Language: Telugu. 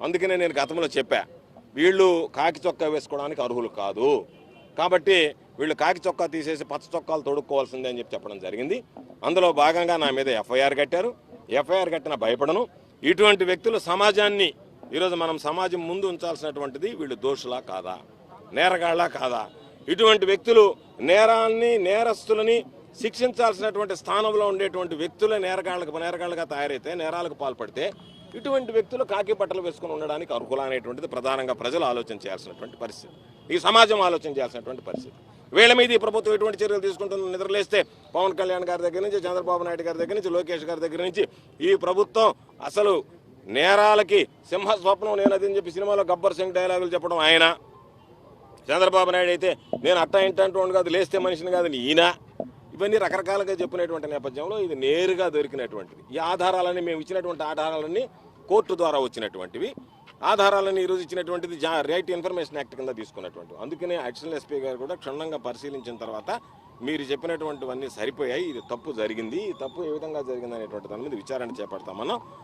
అందుకనే నేను గతంలో చెప్పా, వీళ్ళు కాకి చొక్కా వేసుకోవడానికి అర్హులు కాదు, కాబట్టి వీళ్ళు కాకి చొక్కా తీసేసి పచ్చ చొక్కాలు తొడుక్కోవాల్సిందే అని చెప్పడం జరిగింది. అందులో భాగంగా నా మీద ఎఫ్ఐఆర్ కట్టారు. ఎఫ్ఐఆర్ కట్టిన భయపడను. ఇటువంటి వ్యక్తులు సమాజాన్ని ఈరోజు మనం సమాజం ముందు ఉంచాల్సినటువంటిది వీళ్ళు దోషులా కాదా, నేరగాళ్ళ కాదా? ఇటువంటి వ్యక్తులు నేరస్తులని శిక్షించాల్సినటువంటి స్థానంలో ఉండేటువంటి వ్యక్తులే నేరగాళ్ళుగా తయారైతే, నేరాలకు పాల్పడితే ఇటువంటి వ్యక్తులు కాకి బట్టలు వేసుకుని ఉండడానికి అర్హులు అనేటువంటిది ప్రధానంగా ప్రజలు ఆలోచన చేయాల్సినటువంటి పరిస్థితి, ఈ సమాజం ఆలోచన చేయాల్సినటువంటి పరిస్థితి. వీళ్ళ మీద ఈ ప్రభుత్వం ఎటువంటి చర్యలు తీసుకుంటుందో నిద్రలేస్తే పవన్ కళ్యాణ్ గారి దగ్గర నుంచి, చంద్రబాబు నాయుడు గారి దగ్గర నుంచి, లోకేష్ గారి దగ్గర నుంచి ఈ ప్రభుత్వం అసలు నేరాలకి సింహస్వప్నం నేనది అని చెప్పి సినిమాలో గబ్బర్ సింగ్ డైలాగులు చెప్పడం ఆయన, చంద్రబాబు నాయుడు అయితే నేను అట్ట ఇంటంటూ కాదు, లేస్తే మనిషిని కాదు ఈయన, ఇవన్నీ రకరకాలుగా చెప్పినటువంటి నేపథ్యంలో ఇది నేరుగా దొరికినటువంటిది. ఈ ఆధారాలన్నీ మేము ఇచ్చినటువంటి ఆధారాలన్నీ కోర్టు ద్వారా వచ్చినటువంటివి. ఆధారాలను ఈరోజు ఇచ్చినటువంటిది రైట్ ఇన్ఫర్మేషన్ యాక్ట్ కింద తీసుకున్నటువంటివి. అందుకనే అడిషనల్ ఎస్పీ గారు కూడా క్షుణ్ణంగా పరిశీలించిన తర్వాత మీరు చెప్పినటువంటివన్నీ సరిపోయాయి, ఇది తప్పు జరిగింది, ఈ తప్పు ఏ విధంగా జరిగింది అనేటువంటి దాని మీద విచారణ చేపడతామన్నాం.